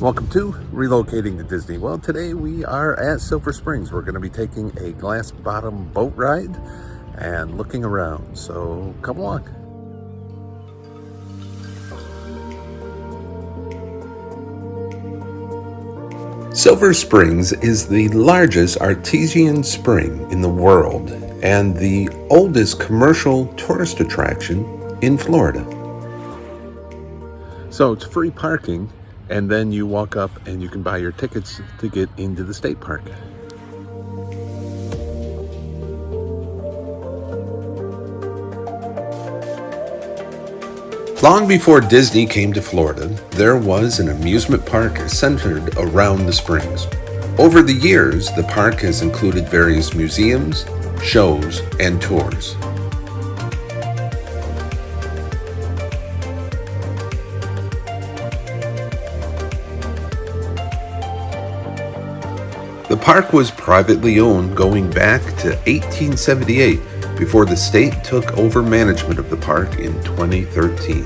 Welcome to Relocating to Disney. Well, today we are at Silver Springs. We're going to be taking a glass bottom boat ride and looking around. So come along. Silver Springs is the largest artesian spring in the world and the oldest commercial tourist attraction in Florida. So it's free parking, and then you walk up and you can buy your tickets to get into the state park. Long before Disney came to Florida, there was an amusement park centered around the springs. Over the years, the park has included various museums, shows, and tours. The park was privately owned going back to 1878 before the state took over management of the park in 2013.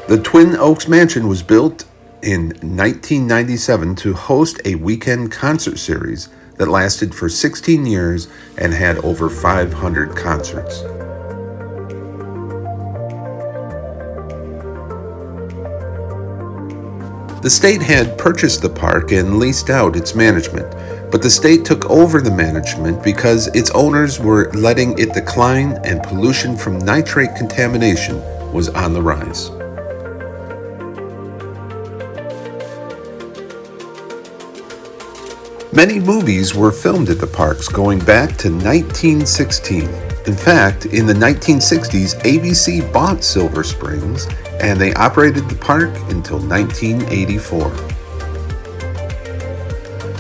The Twin Oaks Mansion was built in 1997 to host a weekend concert series that lasted for 16 years and had over 500 concerts. The state had purchased the park and leased out its management, but the state took over the management because its owners were letting it decline and pollution from nitrate contamination was on the rise. Many movies were filmed at the parks going back to 1916. In fact, in the 1960s, ABC bought Silver Springs and they operated the park until 1984.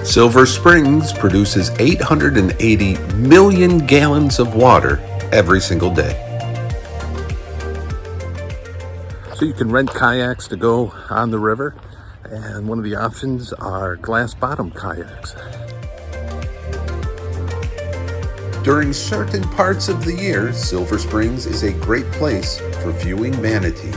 Silver Springs produces 880 million gallons of water every single day. So you can rent kayaks to go on the river. And one of the options are glass bottom kayaks. During certain parts of the year, Silver Springs is a great place for viewing manatee.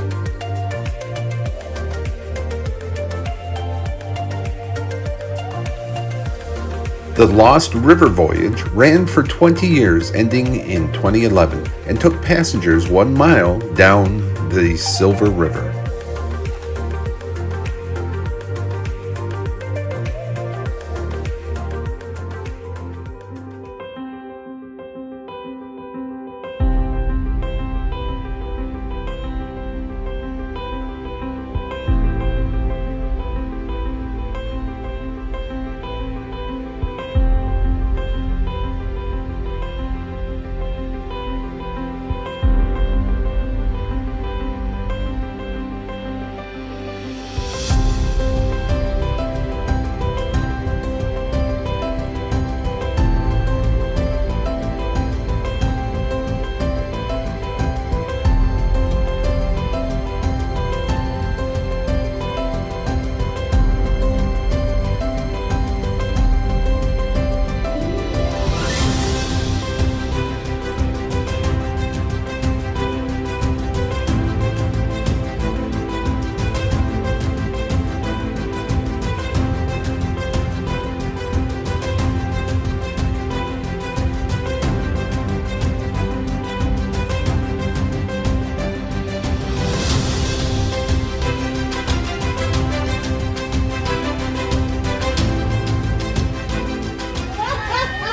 The Lost River Voyage ran for 20 years, ending in 2011, and took passengers 1 mile down the Silver River.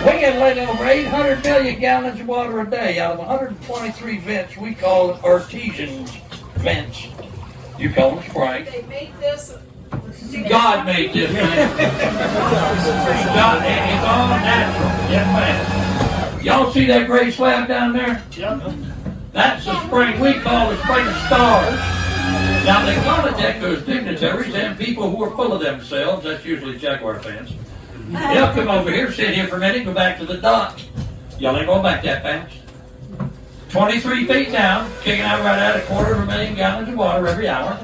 We can let over 800 million gallons of water a day out of 123 vents. We call it artesian vents. You call them springs. They made this. God made this man. God, and it's all natural. Yes, ma'am. Y'all see that gray slab down there? Yep. That's the spring we call the spring of stars. Now they call it that because dignitaries and people who are full of themselves, that's usually Jaguar fans, they'll come over here, sit here for a minute, go back to the dock. Y'all ain't going back that fast. 23 feet down, kicking out right at 250,000 gallons of water every hour.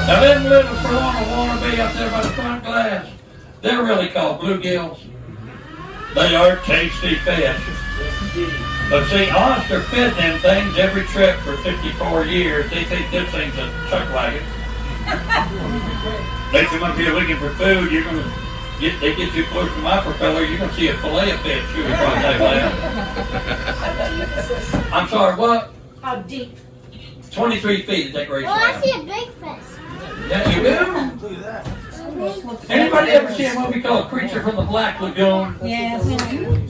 Now them little Corona wannabe up there by the front glass, they're really called bluegills. They are tasty fish. But see, Oster fed them things every trip for 54 years. They think this thing's a chuck wagon. They come up here looking for food, they get you close to my propeller, you're going to see a fillet of fish shooting across that glass. I'm sorry, what? How deep? 23 feet is that great Well, I slab. see a big fish. Yeah, you do? Look at that. Anybody ever see a movie called Creature from the Black Lagoon? Yes.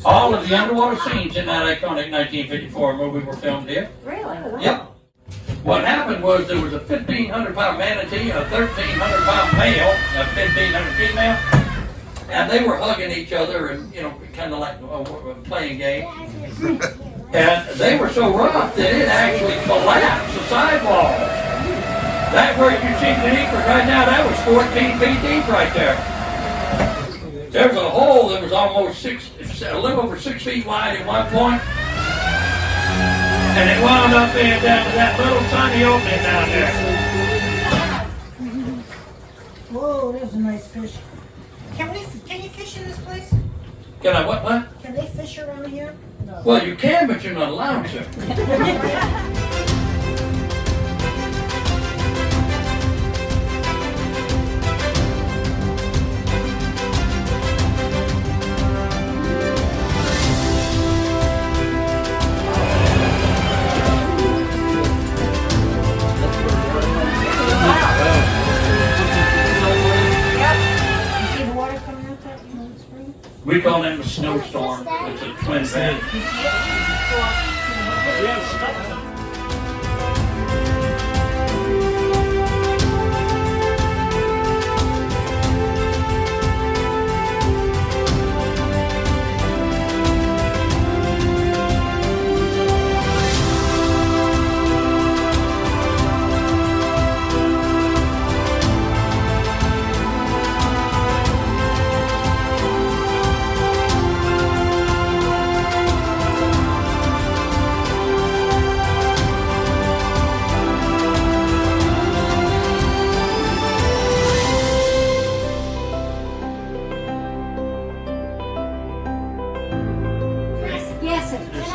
All of the underwater scenes in that iconic 1954 movie were filmed here. Really? Yep. What happened was there was a 1,500-pound manatee, a 1,300-pound male, a 1,500 female, and they were hugging each other and, kind of like playing games. And they were so rough that it actually collapsed the sidewall. That where you see the deeper right now, that was 14 feet deep right there. There was a hole that was almost a little over 6 feet wide at one point. And it wound up being down to that little tiny opening down there. Whoa, there's a nice fish. Can you fish in this place? Can I what? Can they fish around here? No. Well, you can, but you're not allowed to. We call them a snowstorm. It's a twin bed.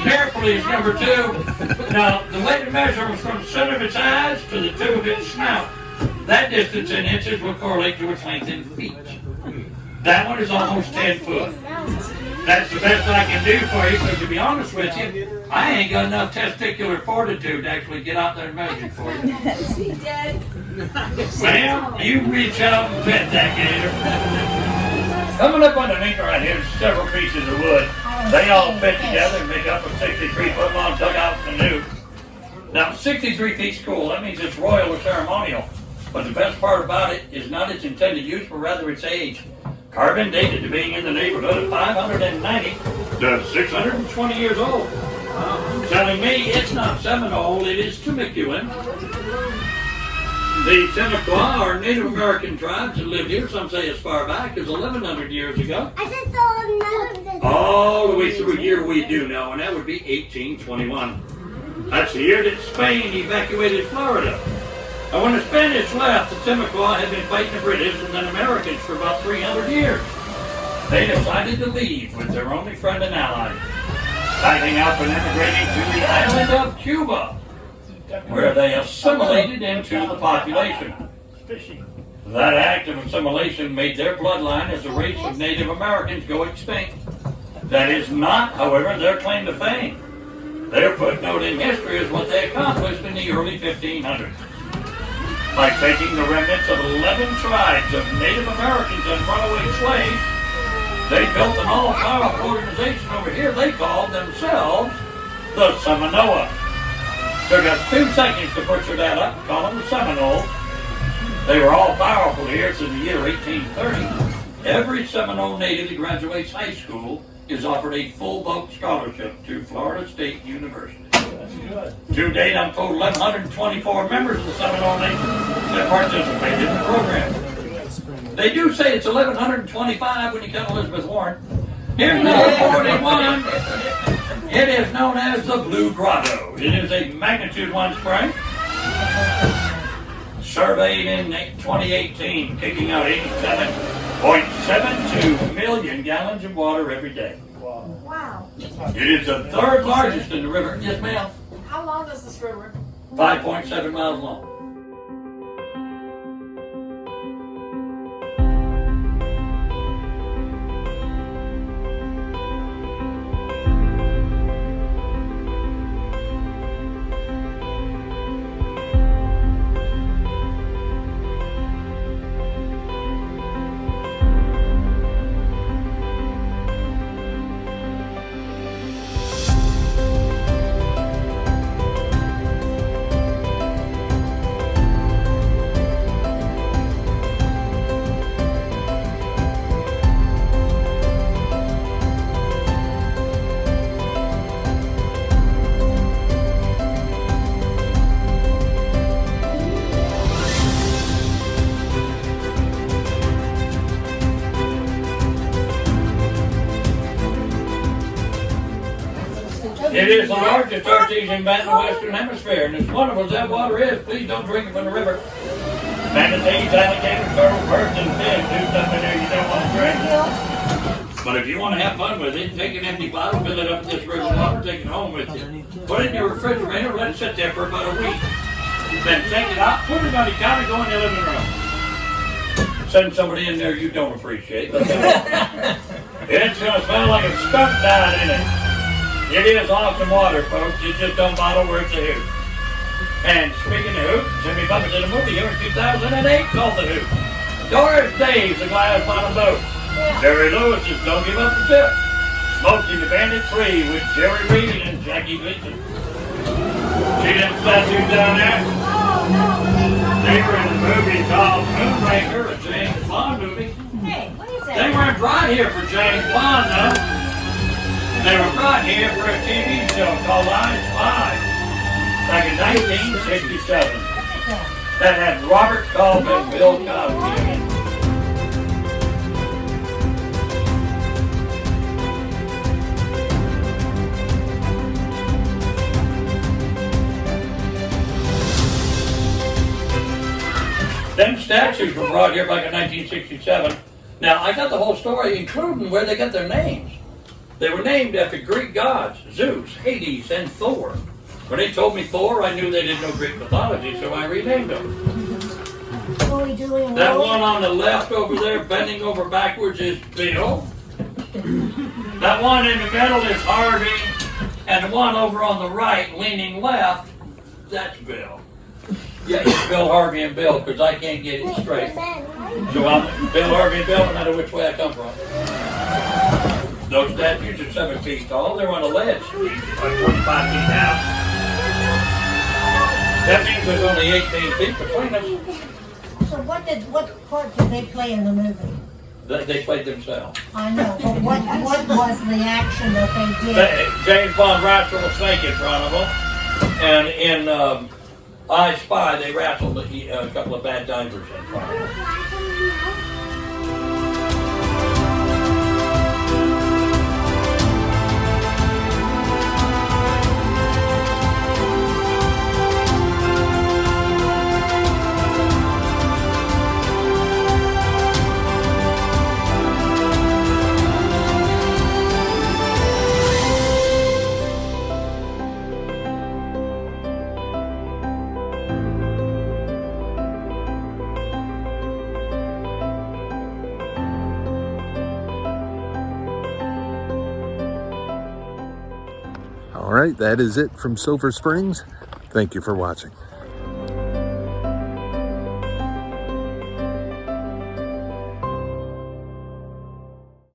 Carefully is number 2. Now, the way to measure was from the center of its eyes to the tip of its snout. That distance in inches will correlate to its length in feet. That one is almost 10 foot. That's the best I can do for you, because to be honest with you, I ain't got enough testicular fortitude to actually get out there and measure it for you. See, Dad? Ma'am, you reach out and pet that gator. Coming up underneath right here is several pieces of wood. They all fit together and make up a 63-foot long dugout canoe. Now, 63 feet's cool. That means it's royal or ceremonial. But the best part about it is not its intended use, but rather its age. Carbon dated to being in the neighborhood of 590 to 620 years old. Telling me it's not Seminole, it is Temecuen. The Seneca are Native American tribes that lived here, some say as far back as 1,100 years ago. I just saw another. All the way through a year we do know, and that would be 1821. That's the year that Spain evacuated Florida. And when the Spanish left, the Seneca had been fighting the British and then Americans for about 300 years. They decided to leave with their only friend and ally, packing up and immigrating to the island of Cuba, where they assimilated into the population. That act of assimilation made their bloodline as a race of Native Americans go extinct. That is not, however, their claim to fame. Their footnote in history is what they accomplished in the early 1500s. By taking the remnants of 11 tribes of Native Americans and runaway slaves, they built an all-powerful organization over here they called themselves the Seminoa. Took us 2 seconds to butcher that up and call them the Seminoles. They were all powerful here since the year 1830. Every Seminole native that graduates high school is offered a full boat scholarship to Florida State University. To date, I'm told 1,124 members of the Seminole Nation that participated in the program. They do say it's 1,125 when you count Elizabeth Warren. Here's number 41. It is known as the Blue Grotto. It is a magnitude 1 spring. surveyed in 2018, kicking out 87.72 million gallons of water every day. Wow. It is the third largest in the river. Yes, ma'am. How long is this river? 5.7 miles long. It is the largest artesian vat in the Western Hemisphere, and as wonderful as that water is, please don't drink it from the river. Manatees, alligators, turtles, birds, and fish do stuff in there you don't want to drink. But if you want to have fun with it, take an empty bottle, fill it up with this river water, take it home with you. Put it in your refrigerator, let it sit there for about a week. Then take it out, put it on the counter, go in your living room. Send somebody in there you don't appreciate. It's going to smell like a skunk died in it. It is awesome water, folks. You just don't bottle where it's a hoot. And speaking of hoot, Jimmy Buffett did a movie here in 2008 called The Hoot. Doris Day's The Glass Bottom Boat. Jerry Lewis's Don't Give Up the Tip. Smokey the Bandit 3 with Jerry Reed and Jackie Gleason. See them statues down there? They were in a movie called Moonraker, a James Bond movie. Hey, what is They that? weren't brought here for James Bond, though. They were brought here for a TV show called I Spy back in 1967. That had Robert Culp and Bill Cosby in it. Them statues were brought here back in 1967. Now, I got the whole story, including where they got their names. They were named after Greek gods, Zeus, Hades, and Thor. When they told me Thor, I knew they didn't know Greek mythology, so I renamed them. Really doing That well? one on the left over there, bending over backwards, is Bill. That one in the middle is Harvey. And the one over on the right, leaning left, that's Bill. Yeah, it's Bill, Harvey, and Bill, because I can't get it straight. So I'm Bill, Harvey, and Bill, no matter which way I come from. Those statues are 7 feet tall. They're on a ledge, like 45 feet down. That means there's only 18 feet between us. So what part did they play in the movie? They played themselves. I know, but what was the action that they did? James Bond wrestled a snake in front of them, and in I Spy they wrestled a couple of bad divers in front of them. All right, that is it from Silver Springs. Thank you for watching.